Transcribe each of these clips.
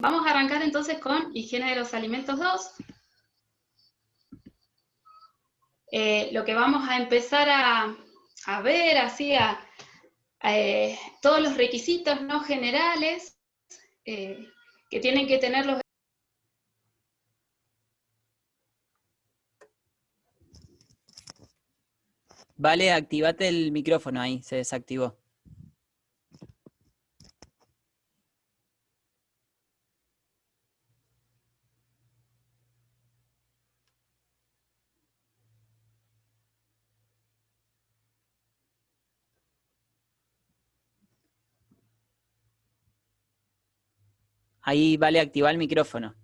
Vamos a arrancar entonces con higiene de los alimentos 2. Lo que vamos a empezar a ver, así, todos los requisitos no generales que tienen que tener los... Vale, activate el micrófono ahí, se desactivó. Ahí, Vale, activa el micrófono.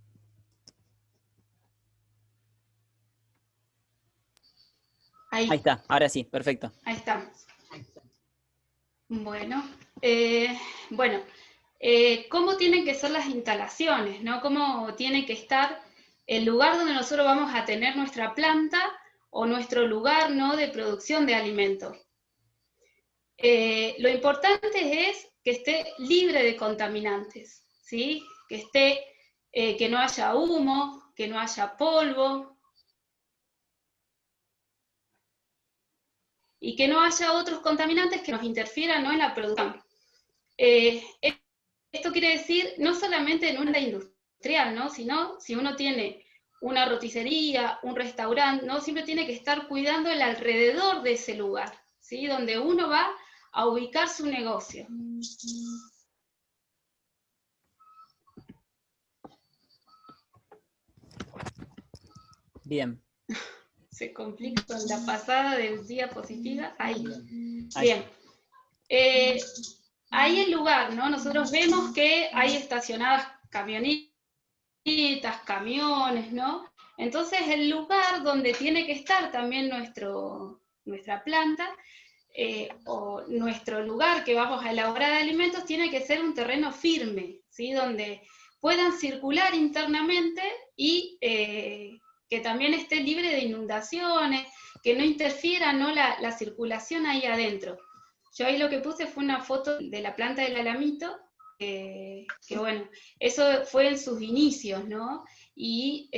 Ahí está, ahora sí, perfecto. Ahí estamos. Bueno, ¿cómo tienen que ser las instalaciones, ¿no? ¿Cómo tiene que estar el lugar donde nosotros vamos a tener nuestra planta o nuestro lugar, ¿no?, de producción de alimentos? Lo importante es que esté libre de contaminantes, ¿sí? Que no haya humo, que no haya polvo, y que no haya otros contaminantes que nos interfieran, ¿no?, en la producción. Esto quiere decir no solamente en una industrial, ¿no?, sino si uno tiene una roticería, un restaurante, ¿no?, siempre tiene que estar cuidando el alrededor de ese lugar, ¿sí?, donde uno va a ubicar su negocio. Bien. Se complica con la pasada del diapositiva. Ahí. Ahí. Bien. Ahí el lugar, ¿no? Nosotros vemos que hay estacionadas camionetas, camiones, ¿no? Entonces el lugar donde tiene que estar también nuestra planta o nuestro lugar que vamos a elaborar alimentos tiene que ser un terreno firme, ¿sí?, donde puedan circular internamente y que también esté libre de inundaciones, que no interfiera, ¿no?, la circulación ahí adentro. Yo ahí lo que puse fue una foto de la planta del Alamito, que bueno, eso fue en sus inicios, ¿no? Y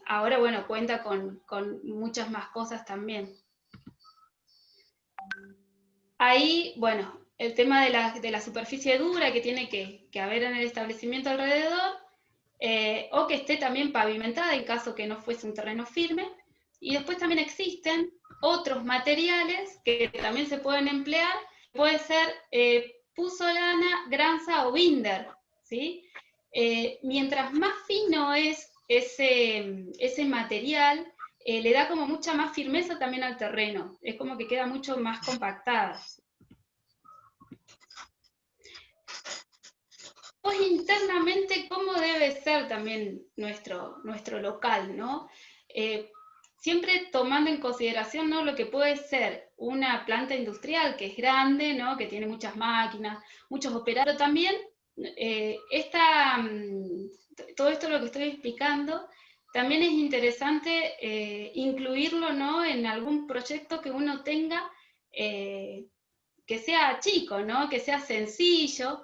ahora, bueno, cuenta con muchas más cosas también. Ahí, bueno, el tema de la superficie dura que tiene que haber en el establecimiento alrededor, o que esté también pavimentada en caso que no fuese un terreno firme. Y después también existen otros materiales que también se pueden emplear, puede ser puzzolana, granza o binder, ¿sí? Mientras más fino es ese material, le da como mucha más firmeza también al terreno, es como que queda mucho más compactada. Pues internamente, ¿cómo debe ser también nuestro local, ¿no? Siempre tomando en consideración, ¿no?, lo que puede ser una planta industrial que es grande, ¿no?, que tiene muchas máquinas, muchos operarios también. Todo esto lo que estoy explicando, también es interesante incluirlo, ¿no?, en algún proyecto que uno tenga que sea chico, ¿no?, que sea sencillo.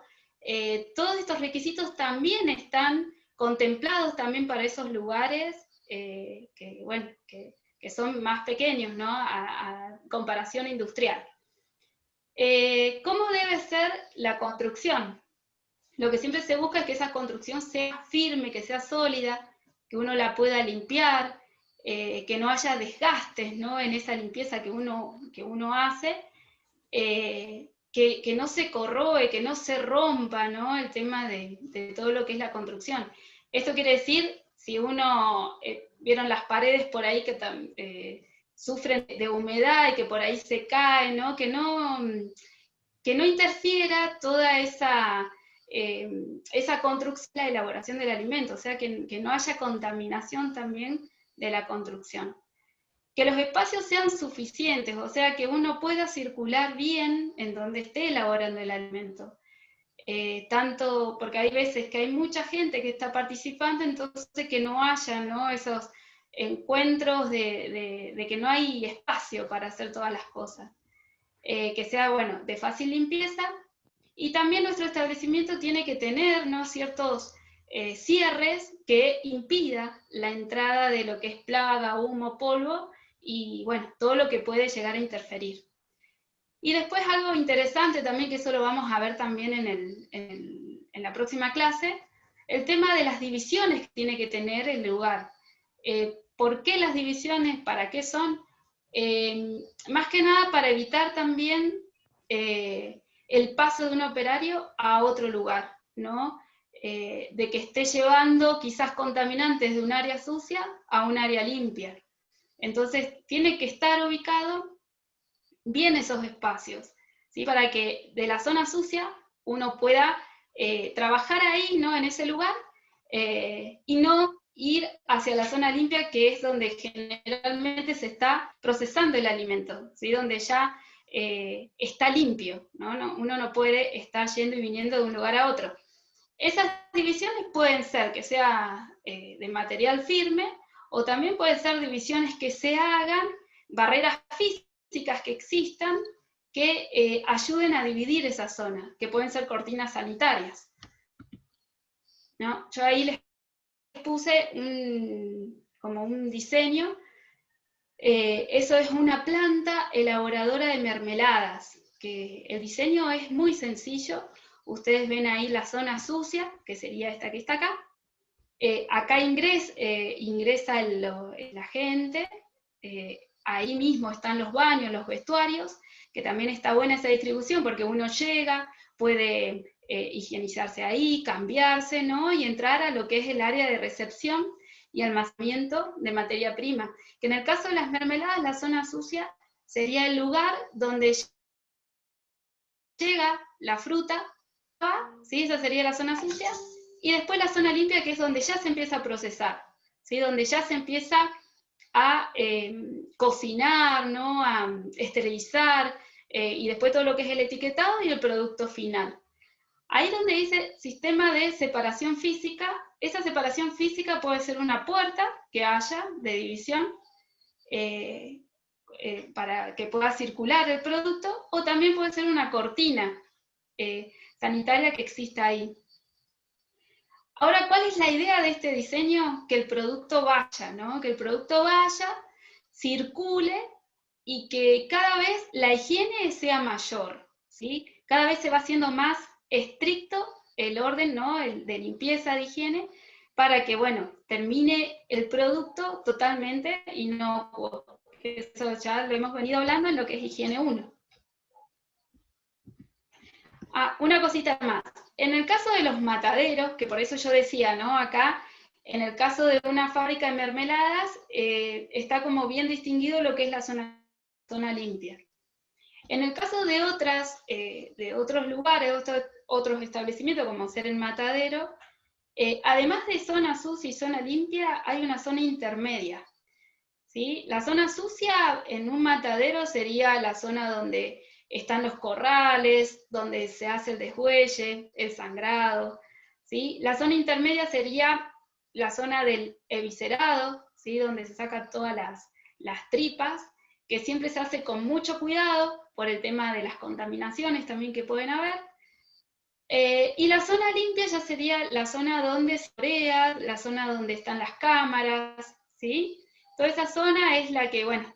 Todos estos requisitos también están contemplados también para esos lugares que son más pequeños, ¿no?, a comparación industrial. ¿Cómo debe ser la construcción? Lo que siempre se busca es que esa construcción sea firme, que sea sólida, que uno la pueda limpiar, que no haya desgastes, ¿no?, en esa limpieza que uno hace, que no se corroe, que no se rompa, ¿no?, el tema de todo lo que es la construcción. Esto quiere decir, si uno, vieron las paredes por ahí que sufren de humedad y que por ahí se caen, ¿no?, que no interfiera toda esa construcción, la elaboración del alimento, o sea, que no haya contaminación también de la construcción. Que los espacios sean suficientes, o sea, que uno pueda circular bien en donde esté elaborando el alimento. Tanto porque hay veces que hay mucha gente que está participando, entonces que no haya, ¿no?, esos encuentros de que no hay espacio para hacer todas las cosas. Que sea, bueno, de fácil limpieza. Y también nuestro establecimiento tiene que tener, ¿no?, ciertos cierres que impida la entrada de lo que es plaga, humo, polvo y bueno, todo lo que puede llegar a interferir. Y después algo interesante también, que eso lo vamos a ver también en la próxima clase, el tema de las divisiones que tiene que tener el lugar. ¿Por qué las divisiones? ¿Para qué son? Más que nada para evitar también el paso de un operario a otro lugar, ¿no? De que esté llevando quizás contaminantes de un área sucia a un área limpia. Entonces tiene que estar ubicado bien esos espacios, ¿sí? Para que de la zona sucia uno pueda trabajar ahí, ¿no? En ese lugar, y no ir hacia la zona limpia, que es donde generalmente se está procesando el alimento, ¿sí? Donde ya está limpio, ¿no? Uno no puede estar yendo y viniendo de un lugar a otro. Esas divisiones pueden ser que sea de material firme, o también pueden ser divisiones que se hagan, barreras físicas que existan, que ayuden a dividir esa zona, que pueden ser cortinas sanitarias, ¿no? Yo ahí les puse como un diseño. Eso es una planta elaboradora de mermeladas, que el diseño es muy sencillo. Ustedes ven ahí la zona sucia, que sería esta que está acá. Acá ingresa la gente, ahí mismo están los baños, los vestuarios, que también está buena esa distribución porque uno llega, puede higienizarse ahí, cambiarse, ¿no? Y entrar a lo que es el área de recepción y almacenamiento de materia prima. Que en el caso de las mermeladas, la zona sucia sería el lugar donde llega la fruta, ¿sí? Esa sería la zona sucia, y después la zona limpia, que es donde ya se empieza a procesar, ¿sí? Donde ya se empieza a cocinar, ¿no? A esterilizar, y después todo lo que es el etiquetado y el producto final. Ahí donde dice sistema de separación física, esa separación física puede ser una puerta que haya de división, para que pueda circular el producto, o también puede ser una cortina sanitaria que exista ahí. Ahora, ¿cuál es la idea de este diseño? Que el producto vaya, ¿no? Que el producto vaya, circule y que cada vez la higiene sea mayor, ¿sí? Cada vez se va haciendo más estricto el orden, ¿no? De limpieza, de higiene, para que, bueno, termine el producto totalmente inocuo. Eso ya lo hemos venido hablando en lo que es higiene 1. Una cosita más. En el caso de los mataderos, que por eso yo decía, ¿no? Acá, en el caso de una fábrica de mermeladas, está como bien distinguido lo que es la zona limpia. En el caso de otros lugares, otros establecimientos, como ser el matadero, además de zona sucia y zona limpia, hay una zona intermedia, ¿sí? La zona sucia en un matadero sería la zona donde están los corrales, donde se hace el deshuelle, el sangrado, ¿sí? La zona intermedia sería la zona del eviscerado, ¿sí? Donde se sacan todas las tripas, que siempre se hace con mucho cuidado por el tema de las contaminaciones también que pueden haber. Y la zona limpia ya sería la zona donde se orea, la zona donde están las cámaras, ¿sí? Toda esa zona es la que, bueno,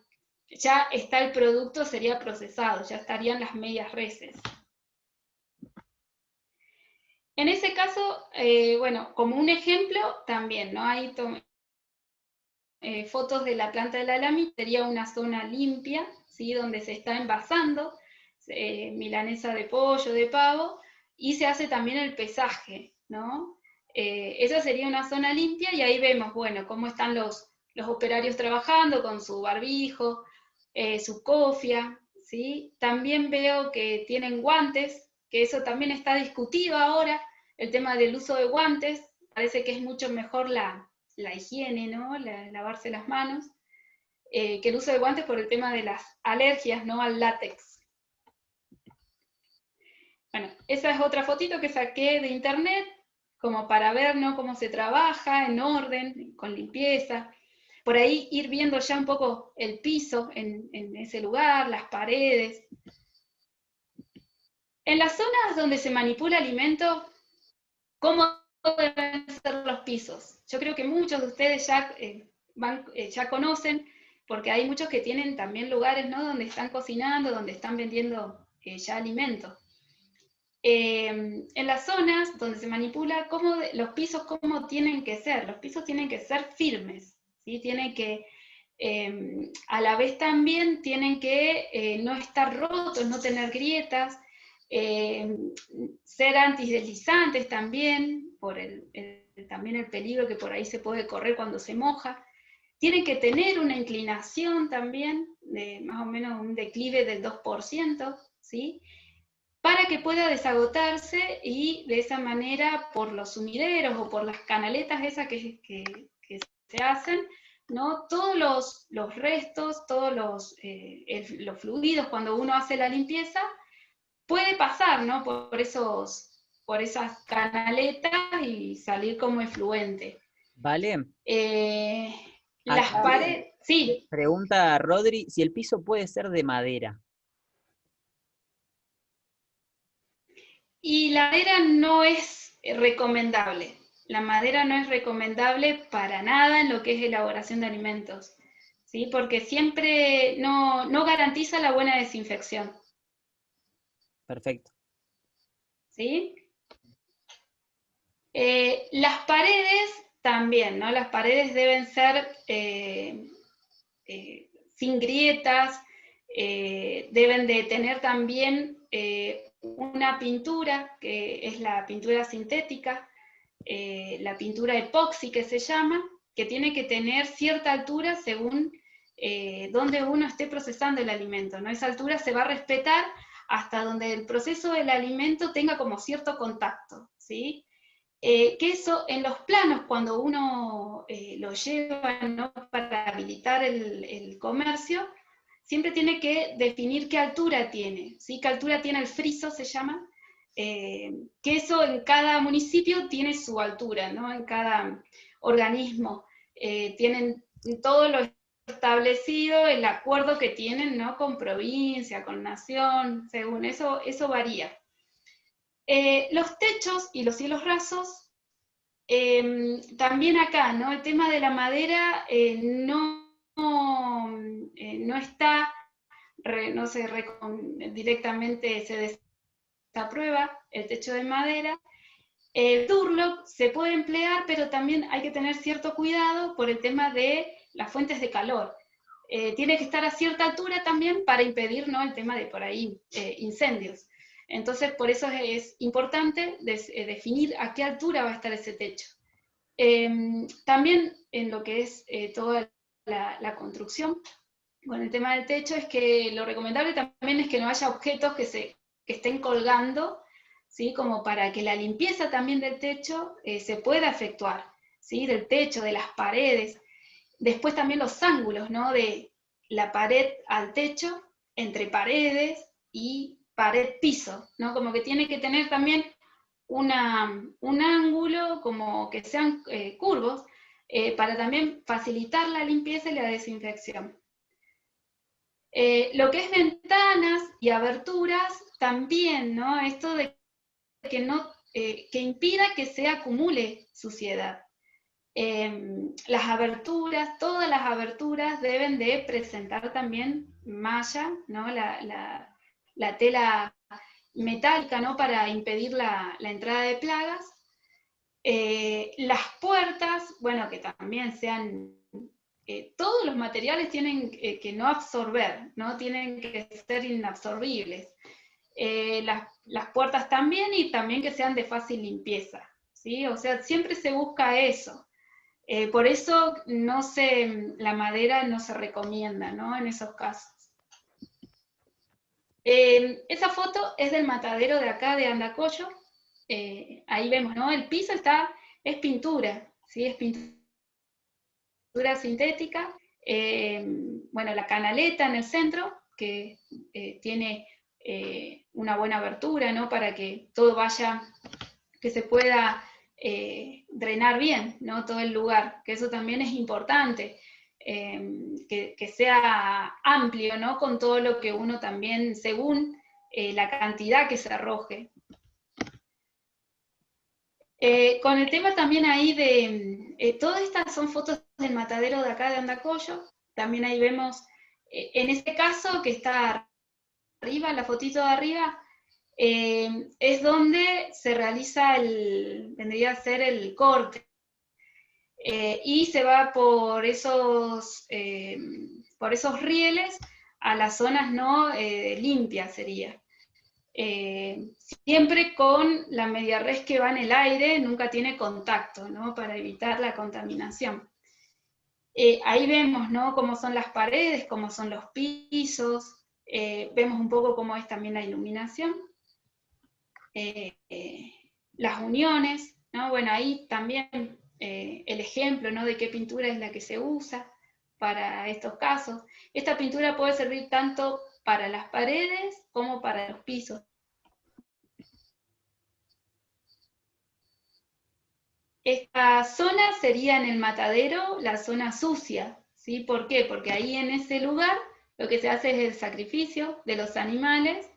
ya está el producto, sería procesado, ya estarían las medias reses. En ese caso, bueno, como un ejemplo, también, ¿no? Ahí fotos de la planta de la lámina, sería una zona limpia, ¿sí? Donde se está envasando milanesa de pollo, de pavo, y se hace también el pesaje, ¿no? Esa sería una zona limpia, y ahí vemos, bueno, cómo están los operarios trabajando con su barbijo, su cofia, ¿sí? También veo que tienen guantes, que eso también está discutido ahora, el tema del uso de guantes, parece que es mucho mejor la higiene, ¿no? Lavarse las manos, que el uso de guantes por el tema de las alergias, ¿no? Al látex. Bueno, esa es otra fotito que saqué de internet, como para ver, ¿no? Cómo se trabaja en orden, con limpieza. Por ahí ir viendo ya un poco el piso en ese lugar, las paredes. En las zonas donde se manipula alimento, ¿cómo deben ser los pisos. Yo creo que muchos de ustedes ya conocen, porque hay muchos que tienen también lugares, ¿no?, donde están cocinando, donde están vendiendo ya alimentos. En las zonas donde se manipula, los pisos cómo tienen que ser. Los pisos tienen que ser firmes, ¿sí? Tienen que, a la vez también tienen que no estar rotos, no tener grietas, ser antideslizantes también, también el peligro que por ahí se puede correr cuando se moja. Tienen que tener una inclinación también, de más o menos un declive del 2%, ¿sí?, para que pueda desagotarse y de esa manera por los sumideros o por las canaletas esas que se hacen, ¿no?, todos los restos, todos los fluidos cuando uno hace la limpieza, puede pasar, ¿no?, por esas canaletas y salir como efluente. Vale. Las paredes, sí. Pregunta a Rodri, si el piso puede ser de madera. Y la madera no es recomendable. La madera no es recomendable para nada en lo que es elaboración de alimentos, ¿sí? Porque siempre no garantiza la buena desinfección. Perfecto. ¿Sí? Las paredes también, ¿no? Las paredes deben ser sin grietas, deben de tener también una pintura, que es la pintura sintética, la pintura epoxi que se llama, que tiene que tener cierta altura según donde uno esté procesando el alimento, ¿no? Esa altura se va a respetar hasta donde el proceso del alimento tenga como cierto contacto, ¿sí? Que eso en los planos, cuando uno lo lleva, ¿no?, para habilitar el comercio, siempre tiene que definir qué altura tiene, ¿sí? Qué altura tiene el friso, se llama, que eso en cada municipio tiene su altura, ¿no? En cada organismo tienen todo lo establecido, el acuerdo que tienen, ¿no?, con provincia, con nación, según eso varía. Los techos y los cielos rasos, también acá, ¿no?, el tema de la madera no está, directamente se desaprueba el techo de madera. El Durlock se puede emplear, pero también hay que tener cierto cuidado por el tema de las fuentes de calor. Tiene que estar a cierta altura también para impedir, ¿no?, el tema de por ahí incendios. Entonces, por eso es importante definir a qué altura va a estar ese techo. También en lo que es toda la construcción, con el tema del techo, es que lo recomendable también es que no haya objetos que estén colgando, ¿sí?, como para que la limpieza también del techo se pueda efectuar, ¿sí?, del techo, de las paredes. Después también los ángulos, ¿no?, de la pared al techo, entre paredes y pared-piso, ¿no? Como que tiene que tener también un ángulo, como que sean curvos, para también facilitar la limpieza y la desinfección. Lo que es ventanas y aberturas, también, ¿no? Esto de que impida que se acumule suciedad. Las aberturas, todas las aberturas deben de presentar también malla, ¿no?, la tela metálica, ¿no?, para impedir la entrada de plagas. Las puertas, bueno, que también sean, todos los materiales tienen que no absorber, ¿no?, tienen que ser inabsorbibles. Las puertas también, y también que sean de fácil limpieza, ¿sí? O sea, siempre se busca eso. Por eso la madera no se recomienda, ¿no?, en esos casos. Esa foto es del matadero de acá de Andacollo. Ahí vemos, ¿no?, el piso es pintura, ¿sí? Es pintura sintética. Bueno, la canaleta en el centro, que tiene una buena abertura, ¿no?, para que todo vaya, que se pueda drenar bien, ¿no?, todo el lugar, que eso también es importante, que sea amplio, ¿no?, con todo lo que uno también, según la cantidad que se arroje. Con el tema también ahí de, todas estas son fotos del matadero de acá de Andacollo, también ahí vemos, en este caso que está arriba, la fotito de arriba, es donde se realiza vendría a ser el corte, y se va por esos rieles a las zonas no limpias sería. Siempre con la media res que va en el aire, nunca tiene contacto, ¿no? Para evitar la contaminación. Ahí vemos, ¿no? Cómo son las paredes, cómo son los pisos, vemos un poco cómo es también la iluminación, las uniones, ¿no? Bueno, ahí también el ejemplo, ¿no? De qué pintura es la que se usa para estos casos. Esta pintura puede servir tanto para las paredes como para los pisos. Esta zona sería en el matadero la zona sucia, ¿sí? ¿Por qué? Porque ahí en ese lugar lo que se hace es el sacrificio de los animales,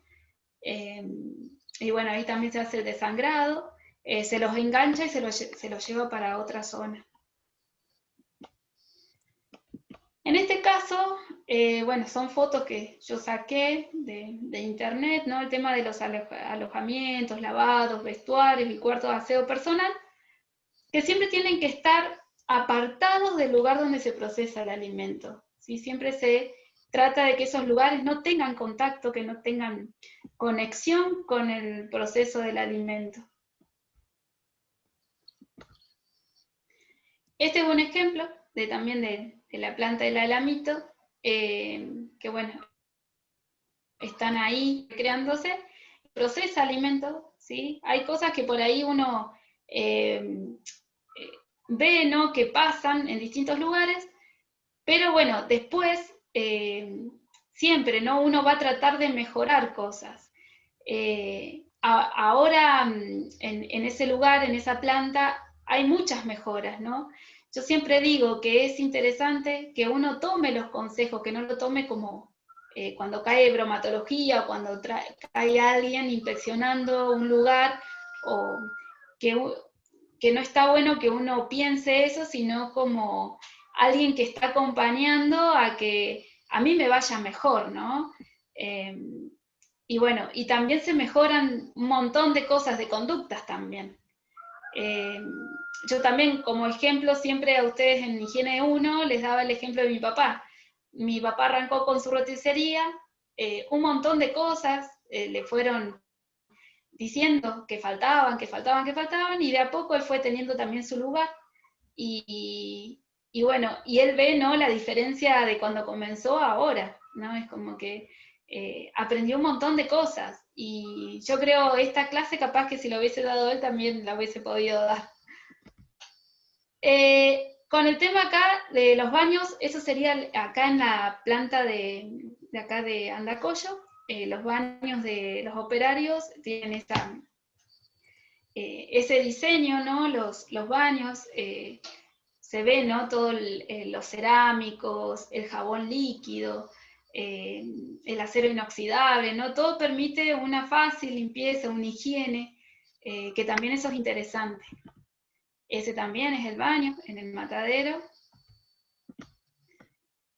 y bueno, ahí también se hace el desangrado, se los engancha y se los lleva para otra zona. En este caso, bueno, son fotos que yo saqué de internet, ¿no? El tema de los alojamientos, lavados, vestuarios y cuartos de aseo personal, que siempre tienen que estar apartados del lugar donde se procesa el alimento, ¿sí? Siempre se trata de que esos lugares no tengan contacto, que no tengan conexión con el proceso del alimento. Este es un ejemplo también de la planta del alamito, que bueno, están ahí creándose, procesa alimentos, ¿sí? Hay cosas que por ahí uno ve, ¿no? Que pasan en distintos lugares, pero bueno, después siempre, ¿no? Uno va a tratar de mejorar cosas. Ahora en ese lugar, en esa planta, hay muchas mejoras, ¿no? Yo siempre digo que es interesante que uno tome los consejos, que no lo tome como cuando cae bromatología o cuando cae alguien inspeccionando un lugar, o que no está bueno que uno piense eso, sino como alguien que está acompañando a que a mí me vaya mejor, ¿no? Y bueno, y también se mejoran un montón de cosas, de conductas también. Yo también, como ejemplo, siempre a ustedes en Higiene 1 les daba el ejemplo de mi papá. Mi papá arrancó con su roticería, un montón de cosas le fueron diciendo que faltaban, que faltaban, que faltaban, y de a poco él fue teniendo también su lugar. Y bueno, y él ve, ¿no? La diferencia de cuando comenzó a ahora, ¿no? Es como que aprendió un montón de cosas. Y yo creo esta clase capaz que si lo hubiese dado él también la hubiese podido dar. Con el tema acá de los baños, eso sería acá en la planta de acá de Andacollo. Los baños de los operarios tienen ese diseño, ¿no? Los baños, se ve, ¿no? Todos los cerámicos, el jabón líquido, el acero inoxidable, ¿no? Todo permite una fácil limpieza, una higiene, que también eso es interesante. Ese también es el baño en el matadero.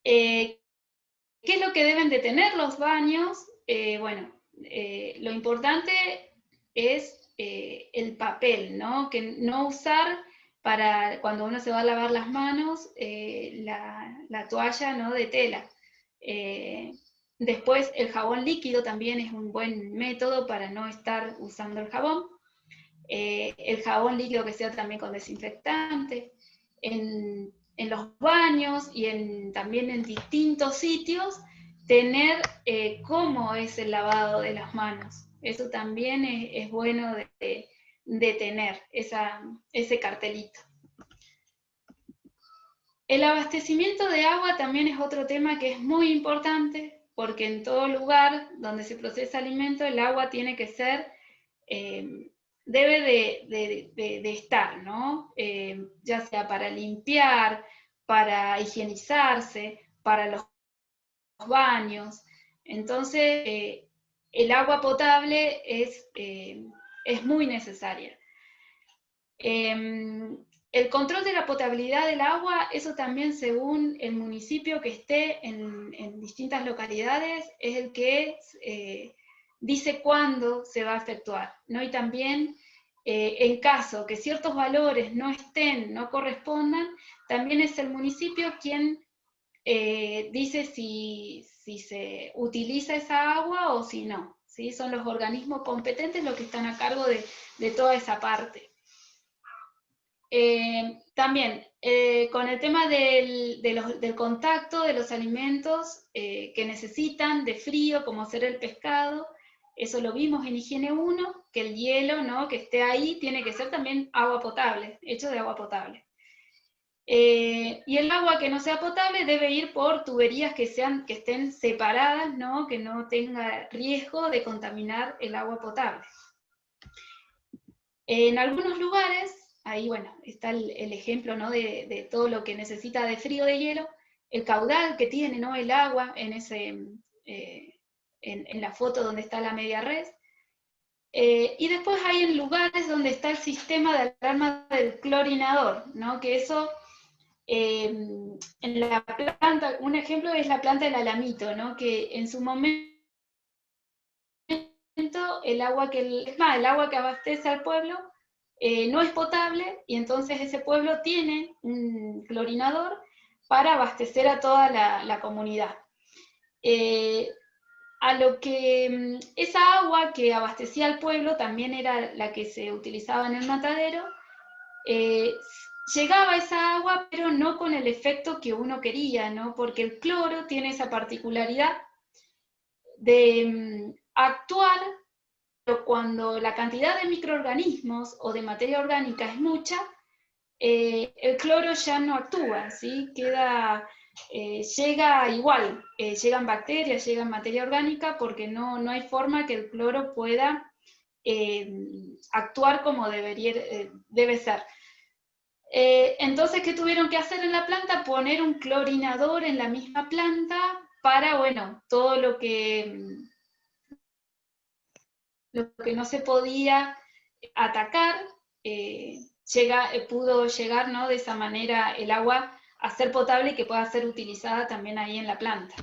¿Qué es lo que deben de tener los baños? Bueno, lo importante es el papel, ¿no? Que no usar para cuando uno se va a lavar las manos la toalla, ¿no? De tela. Después el jabón líquido también es un buen método para no estar usando el jabón. El jabón líquido que sea también con desinfectante. En los baños y también en distintos sitios, tener cómo es el lavado de las manos. Eso también es bueno de tener, ese cartelito. El abastecimiento de agua también es otro tema que es muy importante, porque en todo lugar donde se procesa alimento, el agua tiene que ser, debe de estar, ¿no? Ya sea para limpiar, para higienizarse, para los baños. Entonces, el agua potable es muy necesaria. El control de la potabilidad del agua, eso también según el municipio que esté en distintas localidades, es el que dice cuándo se va a efectuar, ¿no? Y también, en caso que ciertos valores no estén, no correspondan, también es el municipio quien dice si se utiliza esa agua o si no, ¿sí? Son los organismos competentes los que están a cargo de toda esa parte. También, con el tema del contacto de los alimentos que necesitan de frío, como ser el pescado, eso lo vimos en higiene 1, que el hielo, ¿no?, que esté ahí tiene que ser también agua potable, hecho de agua potable. Y el agua que no sea potable debe ir por tuberías que estén separadas, ¿no?, que no tenga riesgo de contaminar el agua potable. En algunos lugares, ahí bueno, está el ejemplo, ¿no?, de todo lo que necesita de frío, de hielo, el caudal que tiene, ¿no?, el agua en la foto donde está la media red. Y después hay en lugares donde está el sistema de alarma del clorinador, ¿no?, que eso, en la planta, un ejemplo es la planta del alamito, ¿no?, que en su momento el agua el agua que abastece al pueblo no es potable, y entonces ese pueblo tiene un clorinador para abastecer a toda la comunidad. A lo que esa agua que abastecía al pueblo también era la que se utilizaba en el matadero. Llegaba esa agua, pero no con el efecto que uno quería, ¿no?, porque el cloro tiene esa particularidad de actuar cuando la cantidad de microorganismos o de materia orgánica es mucha. El cloro ya no actúa, ¿sí? Llega igual, llegan bacterias, llegan materia orgánica, porque no hay forma que el cloro pueda actuar como debe ser. Entonces, ¿qué tuvieron que hacer en la planta? Poner un clorinador en la misma planta para, bueno, todo lo que no se podía atacar, pudo llegar, ¿no?, de esa manera el agua a ser potable y que pueda ser utilizada también ahí en la planta.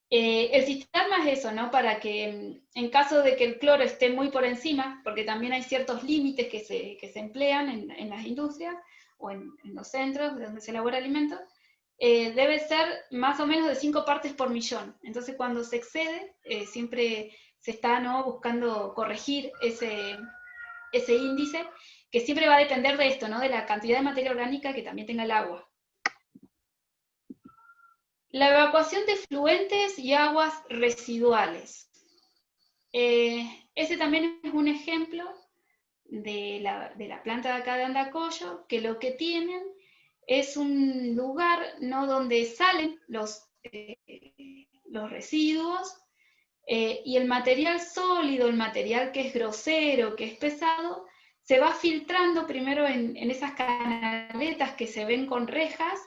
El sistema es eso, ¿no?, para que en caso de que el cloro esté muy por encima, porque también hay ciertos límites que se emplean en las industrias o en los centros donde se elabora alimentos, debe ser más o menos de 5 partes por millón. Entonces, cuando se excede, siempre se está, ¿no?, buscando corregir ese índice, que siempre va a depender de esto, ¿no?, de la cantidad de materia orgánica que también tenga el agua. La evacuación de fluentes y aguas residuales. Ese también es un ejemplo de la planta de acá de Andacollo, que lo que tienen es un lugar, ¿no?, donde salen los residuos, y el material sólido, el material que es grosero, que es pesado, se va filtrando primero en esas canaletas que se ven con rejas,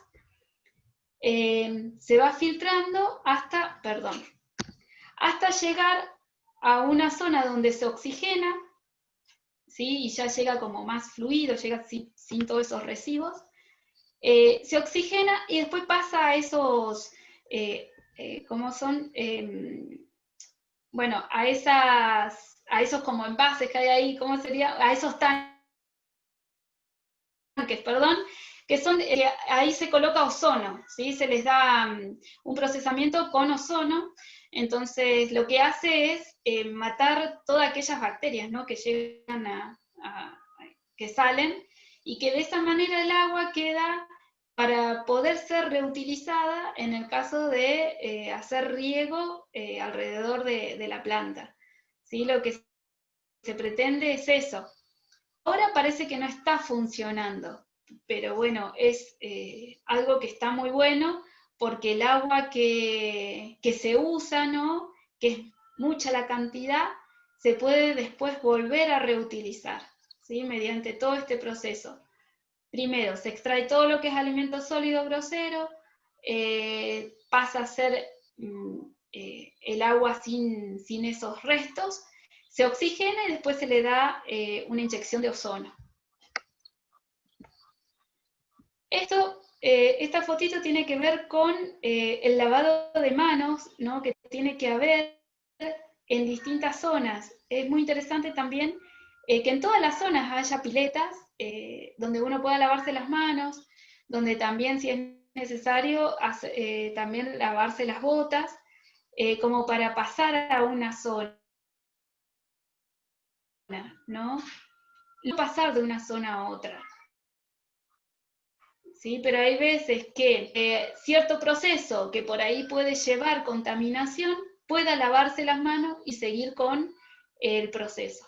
se va filtrando hasta llegar a una zona donde se oxigena, ¿sí?, y ya llega como más fluido, llega sin todos esos residuos. Se oxigena y después pasa a esos, ¿cómo son? Bueno, a esos como envases que hay ahí, ¿cómo sería? A esos tanques, perdón, que son, ahí se coloca ozono, ¿sí? Se les da un procesamiento con ozono. Entonces lo que hace es matar todas aquellas bacterias, ¿no?, que llegan que salen, y que de esa manera el agua queda para poder ser reutilizada en el caso de hacer riego alrededor de la planta, ¿sí? Lo que se pretende es eso. Ahora parece que no está funcionando, pero bueno, es algo que está muy bueno, porque el agua que se usa, ¿no?, que es mucha la cantidad, se puede después volver a reutilizar, ¿sí?, mediante todo este proceso. Primero, se extrae todo lo que es alimento sólido grosero, pasa a ser el agua sin esos restos, se oxigena y después se le da una inyección de ozono. esta fotito tiene que ver con el lavado de manos, ¿no? Que tiene que haber en distintas zonas. Es muy interesante también que en todas las zonas haya piletas donde uno pueda lavarse las manos, donde también, si es necesario, también lavarse las botas, como para pasar a una zona, ¿no? No pasar de una zona a otra. ¿Sí? Pero hay veces que cierto proceso que por ahí puede llevar contaminación pueda lavarse las manos y seguir con el proceso.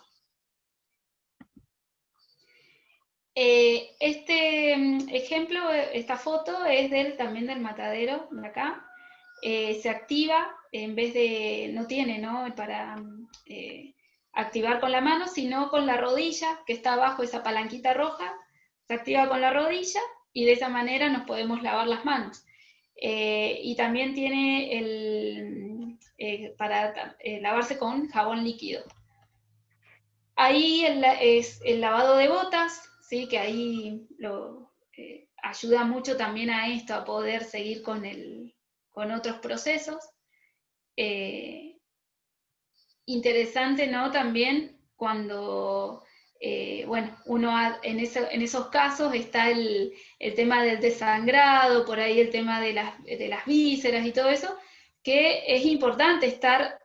Este ejemplo, esta foto es también del matadero de acá. Se activa, en vez de, no tiene, ¿no? Para activar con la mano, sino con la rodilla, que está abajo esa palanquita roja, se activa con la rodilla y de esa manera nos podemos lavar las manos. Y también tiene para lavarse con jabón líquido. Ahí es el lavado de botas, ¿sí? Que ahí ayuda mucho también a esto, a poder seguir con otros procesos. Interesante, ¿no? También cuando, bueno, en esos casos está el tema del desangrado, por ahí el tema de las vísceras y todo eso, que es importante estar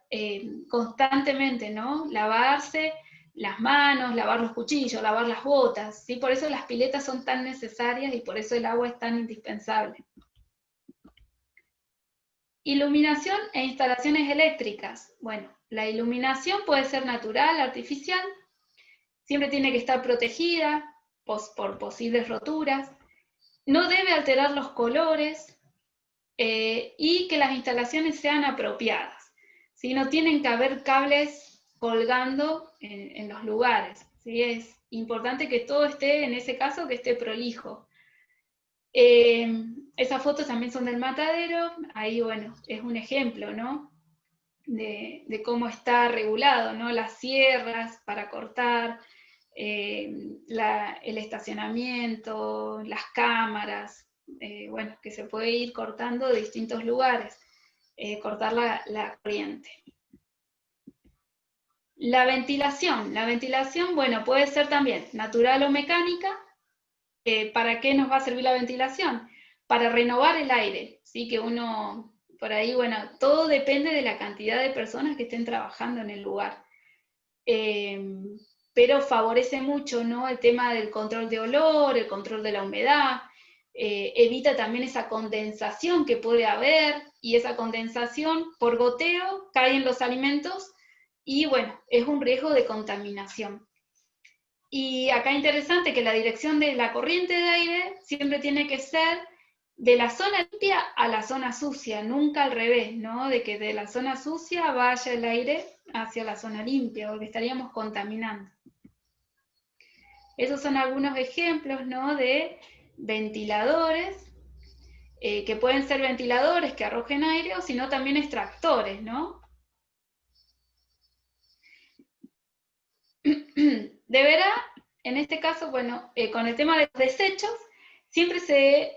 constantemente, ¿no? Lavarse las manos, lavar los cuchillos, lavar las botas, ¿sí? Por eso las piletas son tan necesarias y por eso el agua es tan indispensable. Iluminación e instalaciones eléctricas. Bueno, la iluminación puede ser natural, artificial, siempre tiene que estar protegida por posibles roturas, no debe alterar los colores y que las instalaciones sean apropiadas. ¿Sí? No tienen que haber cables colgando en los lugares. ¿Sí? Es importante que todo esté, en ese caso, que esté prolijo. Esas fotos también son del matadero, ahí bueno, es un ejemplo, ¿no? De cómo está regulado, ¿no? Las sierras para cortar, el estacionamiento, las cámaras, bueno, que se puede ir cortando de distintos lugares, cortar la corriente. La ventilación, bueno, puede ser también natural o mecánica. ¿Para qué nos va a servir la ventilación? Para renovar el aire, ¿sí? Que uno, por ahí, bueno, todo depende de la cantidad de personas que estén trabajando en el lugar. Pero favorece mucho, ¿no? El tema del control de olor, el control de la humedad, evita también esa condensación que puede haber, y esa condensación por goteo cae en los alimentos, y bueno, es un riesgo de contaminación. Y acá interesante que la dirección de la corriente de aire siempre tiene que ser de la zona limpia a la zona sucia, nunca al revés, ¿no? De que de la zona sucia vaya el aire hacia la zona limpia, porque estaríamos contaminando. Esos son algunos ejemplos, ¿no? De ventiladores, que pueden ser ventiladores que arrojen aire, o sino también extractores, ¿no? Deberá, en este caso, bueno, con el tema de los desechos, siempre sería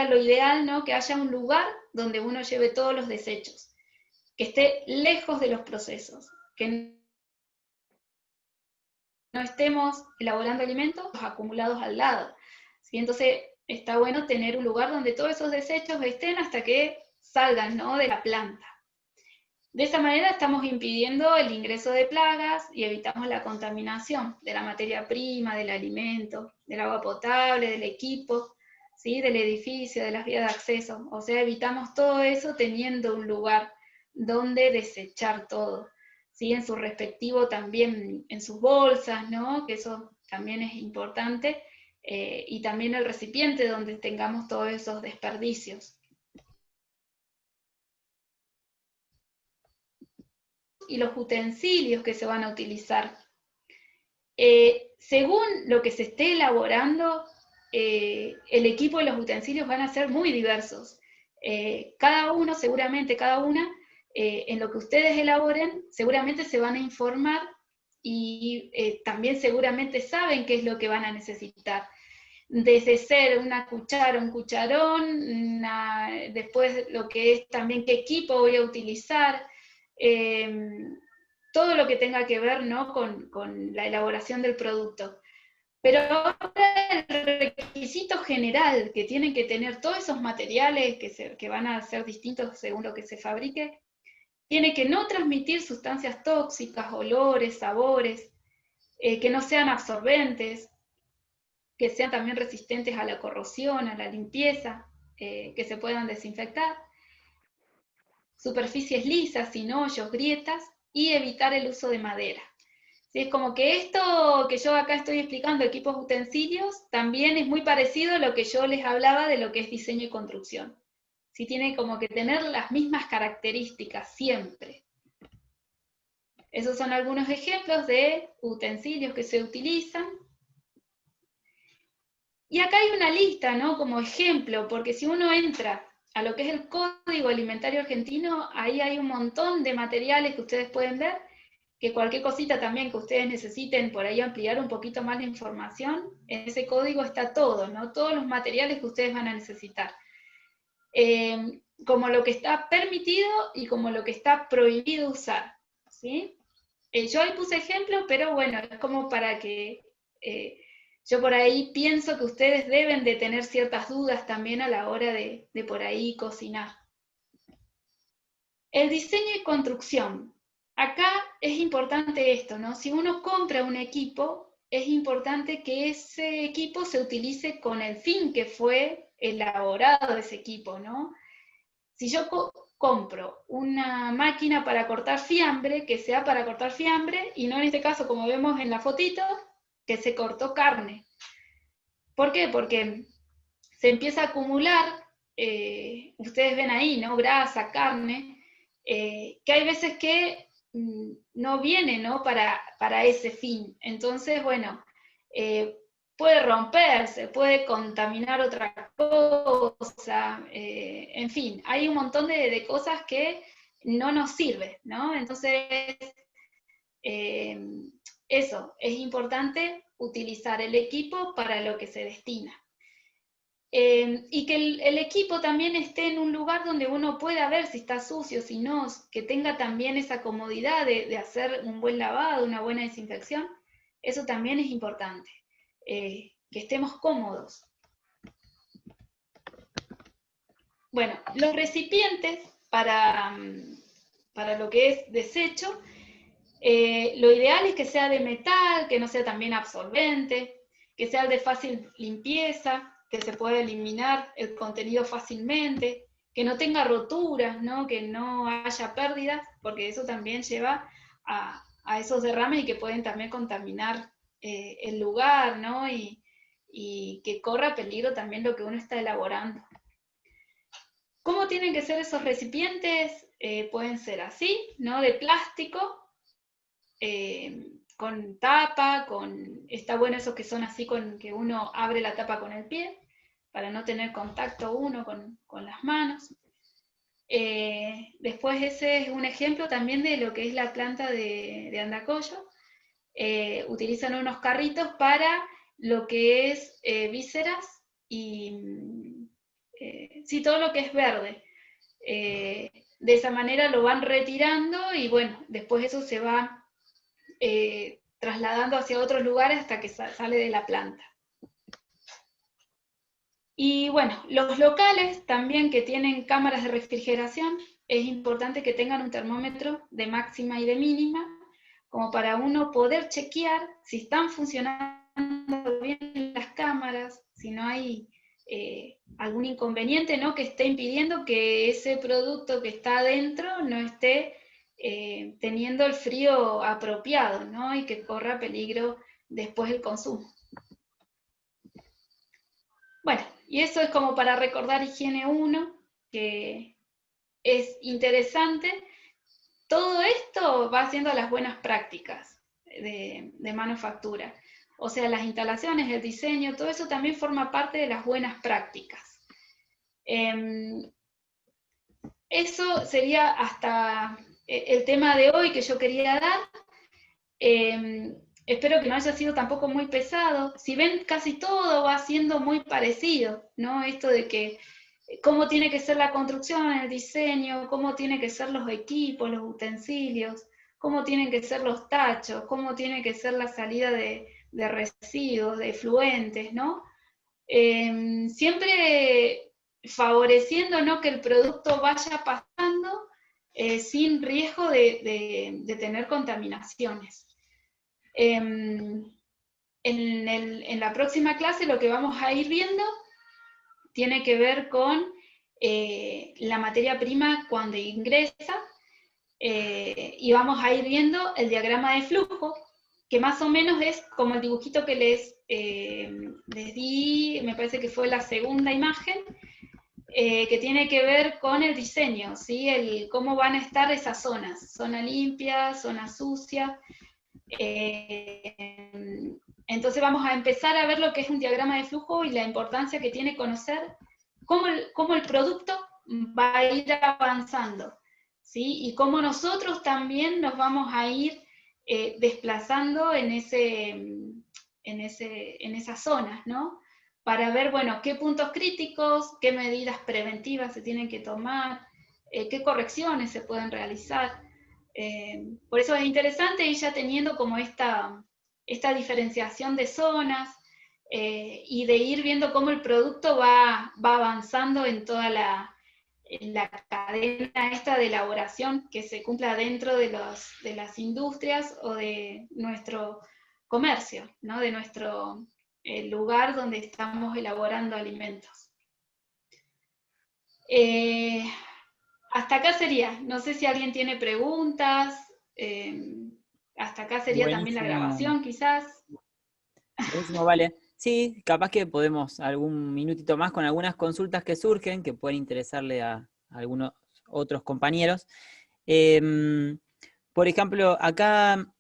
lo ideal, ¿no? Que haya un lugar donde uno lleve todos los desechos, que esté lejos de los procesos, que no estemos elaborando alimentos acumulados al lado, ¿sí? Entonces está bueno tener un lugar donde todos esos desechos estén hasta que salgan, ¿no? De la planta. De esa manera estamos impidiendo el ingreso de plagas y evitamos la contaminación de la materia prima, del alimento, del agua potable, del equipo, ¿sí? Del edificio, de las vías de acceso. O sea, evitamos todo eso teniendo un lugar donde desechar todo, ¿sí? En su respectivo también, en sus bolsas, ¿no? Que eso también es importante, y también el recipiente donde tengamos todos esos desperdicios. Y los utensilios que se van a utilizar. Según lo que se esté elaborando, el equipo y los utensilios van a ser muy diversos. Cada uno, seguramente, cada una, en lo que ustedes elaboren, seguramente se van a informar y también seguramente saben qué es lo que van a necesitar. desde ser una cuchara, un cucharón, después lo que es también qué equipo voy a utilizar, todo lo que tenga que ver, ¿no?, con la elaboración del producto. Pero ahora el requisito general que tienen que tener todos esos materiales que van a ser distintos según lo que se fabrique, tiene que no transmitir sustancias tóxicas, olores, sabores, que no sean absorbentes, que sean también resistentes a la corrosión, a la limpieza, que se puedan desinfectar, superficies lisas, sin hoyos, grietas, y evitar el uso de madera. ¿Sí? Es como que esto que yo acá estoy explicando, equipos utensilios, también es muy parecido a lo que yo les hablaba de lo que es diseño y construcción. ¿Sí? Tiene como que tener las mismas características siempre. Esos son algunos ejemplos de utensilios que se utilizan. Y acá hay una lista, ¿no?, como ejemplo, porque si uno entra a lo que es el Código Alimentario Argentino, ahí hay un montón de materiales que ustedes pueden ver, que cualquier cosita también que ustedes necesiten por ahí ampliar un poquito más la información, en ese código está todo, ¿no?, todos los materiales que ustedes van a necesitar. Como lo que está permitido y como lo que está prohibido usar, ¿sí? Yo ahí puse ejemplo, pero bueno, es como para que yo por ahí pienso que ustedes deben de tener ciertas dudas también a la hora de por ahí cocinar. El diseño y construcción. Acá es importante esto, ¿no? Si uno compra un equipo, es importante que ese equipo se utilice con el fin que fue elaborado ese equipo, ¿no? Si yo compro una máquina para cortar fiambre, que sea para cortar fiambre, y no en este caso, como vemos en la fotito, que se cortó carne. ¿Por qué? Porque se empieza a acumular, ustedes ven ahí, ¿no?, grasa, carne, que hay veces que no viene, ¿no?, para ese fin. Entonces, bueno, puede romperse, puede contaminar otra cosa, en fin, hay un montón de cosas que no nos sirven, ¿no? Entonces, eso, es importante utilizar el equipo para lo que se destina. Y que el equipo también esté en un lugar donde uno pueda ver si está sucio, si no, que tenga también esa comodidad de hacer un buen lavado, una buena desinfección. Eso también es importante, que estemos cómodos. Bueno, los recipientes para lo que es desecho, lo ideal es que sea de metal, que no sea también absorbente, que sea de fácil limpieza, que se pueda eliminar el contenido fácilmente, que no tenga roturas, ¿no?, que no haya pérdidas, porque eso también lleva a esos derrames y que pueden también contaminar el lugar, ¿no?, y que corra peligro también lo que uno está elaborando. ¿Cómo tienen que ser esos recipientes? Pueden ser así, ¿no?, de plástico, con tapa, está bueno esos que son así, con que uno abre la tapa con el pie, para no tener contacto uno con las manos. Después ese es un ejemplo también de lo que es la planta de Andacollo. Utilizan unos carritos para lo que es vísceras y sí, todo lo que es verde. De esa manera lo van retirando y bueno, después eso se va trasladando hacia otros lugares hasta que sale de la planta. Y bueno, los locales también que tienen cámaras de refrigeración, es importante que tengan un termómetro de máxima y de mínima, como para uno poder chequear si están funcionando bien las cámaras, si no hay algún inconveniente, ¿no?, que esté impidiendo que ese producto que está adentro no esté teniendo el frío apropiado, ¿no?, y que corra peligro después el consumo. Bueno, y eso es como para recordar higiene 1, que es interesante. Todo esto va haciendo las buenas prácticas de manufactura. O sea, las instalaciones, el diseño, todo eso también forma parte de las buenas prácticas. Eso sería hasta el tema de hoy que yo quería dar. Espero que no haya sido tampoco muy pesado. Si ven, casi todo va siendo muy parecido, ¿no? Esto de que cómo tiene que ser la construcción, el diseño, cómo tienen que ser los equipos, los utensilios, cómo tienen que ser los tachos, cómo tiene que ser la salida de residuos, de efluentes, ¿no? Siempre favoreciendo, ¿no?, que el producto vaya pasando sin riesgo de tener contaminaciones. En la próxima clase lo que vamos a ir viendo tiene que ver con la materia prima cuando ingresa, y vamos a ir viendo el diagrama de flujo, que más o menos es como el dibujito que les di, me parece que fue la segunda imagen, que tiene que ver con el diseño, ¿sí? Cómo van a estar esas zonas, zona limpia, zona sucia. Entonces vamos a empezar a ver lo que es un diagrama de flujo y la importancia que tiene conocer cómo el producto va a ir avanzando, ¿sí? Y cómo nosotros también nos vamos a ir desplazando en esas zonas, ¿no? Para ver, bueno, qué puntos críticos, qué medidas preventivas se tienen que tomar, qué correcciones se pueden realizar. Por eso es interesante ir ya teniendo como esta diferenciación de zonas, y de ir viendo cómo el producto va avanzando en toda en la cadena esta de elaboración que se cumpla dentro de las industrias o de nuestro comercio, ¿no? De nuestro lugar donde estamos elaborando alimentos. Hasta acá sería, no sé si alguien tiene preguntas, hasta acá sería también la Buenísimo, grabación quizás. buenísimo, vale. Sí, capaz que podemos algún minutito más con algunas consultas que surgen, que pueden interesarle a algunos otros compañeros. Em, por ejemplo, acá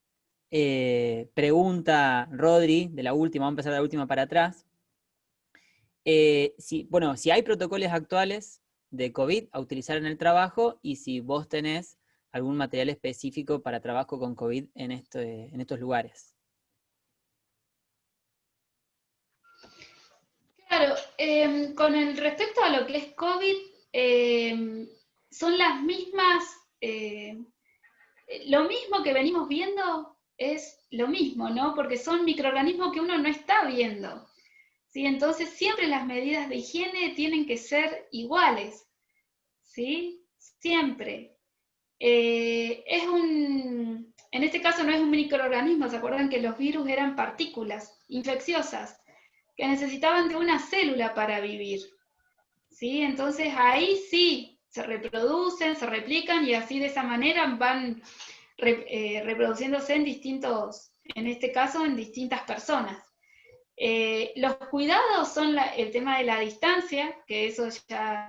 pregunta Rodri, de la última, vamos a empezar de la última para atrás. Si hay protocolos actuales de COVID a utilizar en el trabajo y si vos tenés algún material específico para trabajo con COVID en estos lugares. Claro, con el respecto a lo que es COVID, son las mismas, lo mismo que venimos viendo es lo mismo, ¿no? Porque son microorganismos que uno no está viendo, ¿sí? Entonces siempre las medidas de higiene tienen que ser iguales, ¿sí? Siempre. En este caso no es un microorganismo, ¿se acuerdan que los virus eran partículas infecciosas que necesitaban de una célula para vivir? ¿Sí? Entonces ahí sí se reproducen, se replican y así de esa manera van reproduciéndose en este caso, en distintas personas. Los cuidados son el tema de la distancia, que eso ya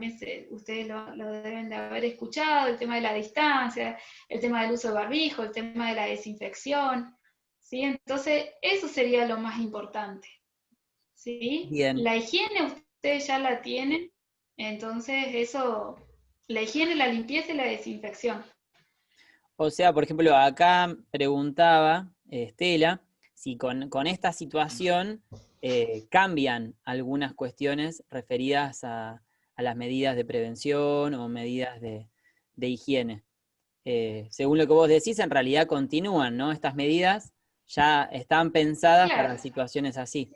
ustedes lo deben de haber escuchado, el tema de la distancia, el tema del uso de barbijo, el tema de la desinfección, ¿sí? Entonces, eso sería lo más importante, ¿sí? Bien. La higiene ustedes ya la tienen, entonces eso, la higiene, la limpieza y la desinfección. O sea, por ejemplo, acá preguntaba Estela si con esta situación cambian algunas cuestiones referidas a las medidas de prevención o medidas de higiene. Según lo que vos decís, en realidad continúan, ¿no? Estas medidas ya están pensadas para Claro, situaciones así.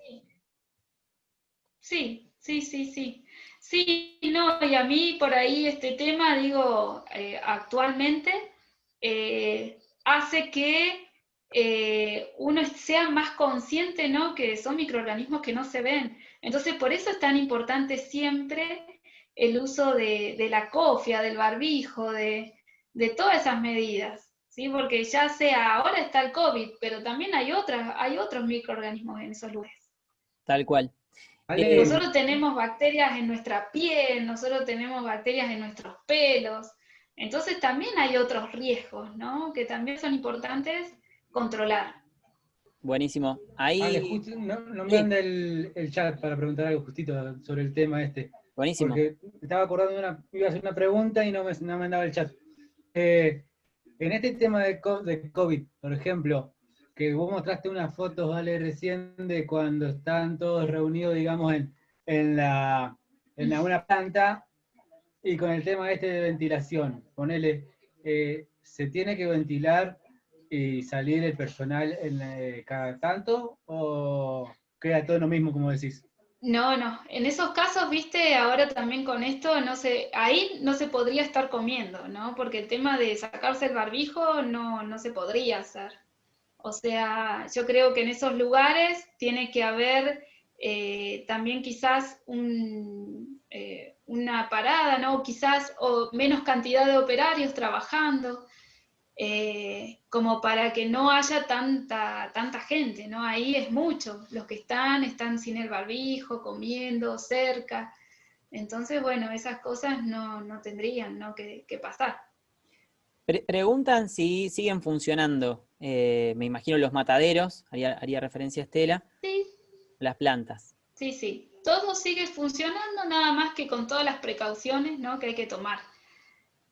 sí, sí, sí, sí. Sí, no, y a mí por ahí este tema, digo, actualmente hace que uno sea más consciente, ¿no? Que son microorganismos que no se ven. Entonces, por eso es tan importante siempre el uso de la cofia, del barbijo, de todas esas medidas, ¿sí? Porque ya sea, ahora está el COVID, pero también hay otros microorganismos en esos lugares. Tal cual. Ale, Nosotros tenemos bacterias en nuestra piel, nosotros tenemos bacterias en nuestros pelos, entonces también hay otros riesgos, ¿no? Que también son importantes controlar. Buenísimo. Ale, Ahí, justo no me sí, anda el chat para preguntar algo justito sobre el tema este, buenísimo. porque me estaba acordando iba a hacer una pregunta y no me andaba el chat. En este tema de COVID, por ejemplo, que vos mostraste unas fotos, Vale, recién de cuando están todos reunidos, digamos, una planta, y con el tema este de ventilación. Ponele, ¿se tiene que ventilar y salir el personal cada tanto, o queda todo lo mismo, como decís? No, no. En esos casos, viste, ahora también con esto, ahí no se podría estar comiendo, ¿no? Porque el tema de sacarse el barbijo no se podría hacer. O sea, yo creo que en esos lugares tiene que haber también quizás una parada, ¿no? Quizás o menos cantidad de operarios trabajando, como para que no haya tanta gente, ¿no? Ahí es mucho. Los que están sin el barbijo, comiendo cerca. Entonces, bueno, esas cosas no tendrían, ¿no? que pasar. Preguntan si siguen funcionando, me imagino los mataderos, haría referencia a Estela, Sí, las plantas. sí, sí. Todo sigue funcionando, nada más que con todas las precauciones, ¿no? que hay que tomar.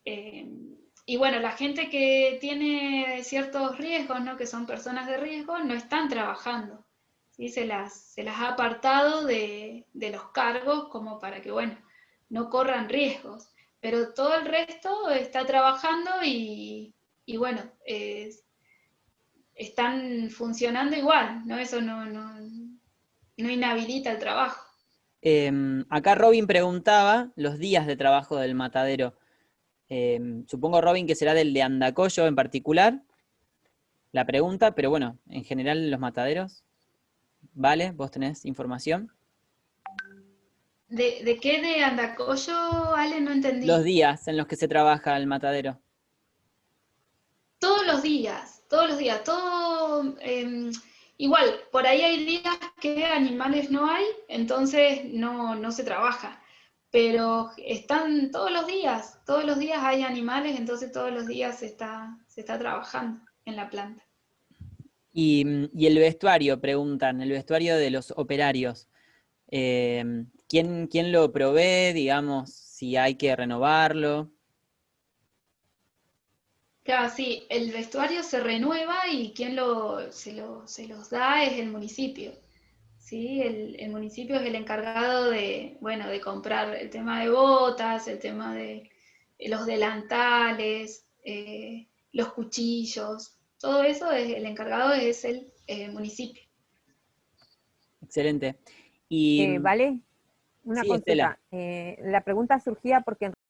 Y bueno, la gente que tiene ciertos riesgos, ¿no? que son personas de riesgo, no están trabajando. ¿Sí? Se las ha apartado de los cargos como para que, bueno, no corran riesgos. Pero todo el resto está trabajando y bueno, están funcionando igual, ¿no? Eso no inhabilita el trabajo. Acá Robin preguntaba los días de trabajo del matadero. Supongo, Robin, que será del de Andacollo en particular, la pregunta, pero bueno, en general los mataderos. ¿Vale? ¿Vos tenés información? ¿De qué de Andacollo, Ale? No Los entendí. días en los que se trabaja el matadero. Todos los días, igual, por ahí hay días que animales no hay, entonces no se trabaja, pero están todos los días hay animales, entonces todos los días se está trabajando en la planta. Y el vestuario, preguntan, el vestuario de los operarios. ¿Quién lo provee, digamos, si hay que renovarlo? Claro, sí, el vestuario se renueva y quien se los da es el municipio. ¿Sí? El municipio es el encargado bueno, de comprar el tema de botas, el tema de los delantales, los cuchillos, todo eso el encargado es el municipio. Excelente. Y ¿Vale? Una sí, Estela. consulta. La pregunta surgía porque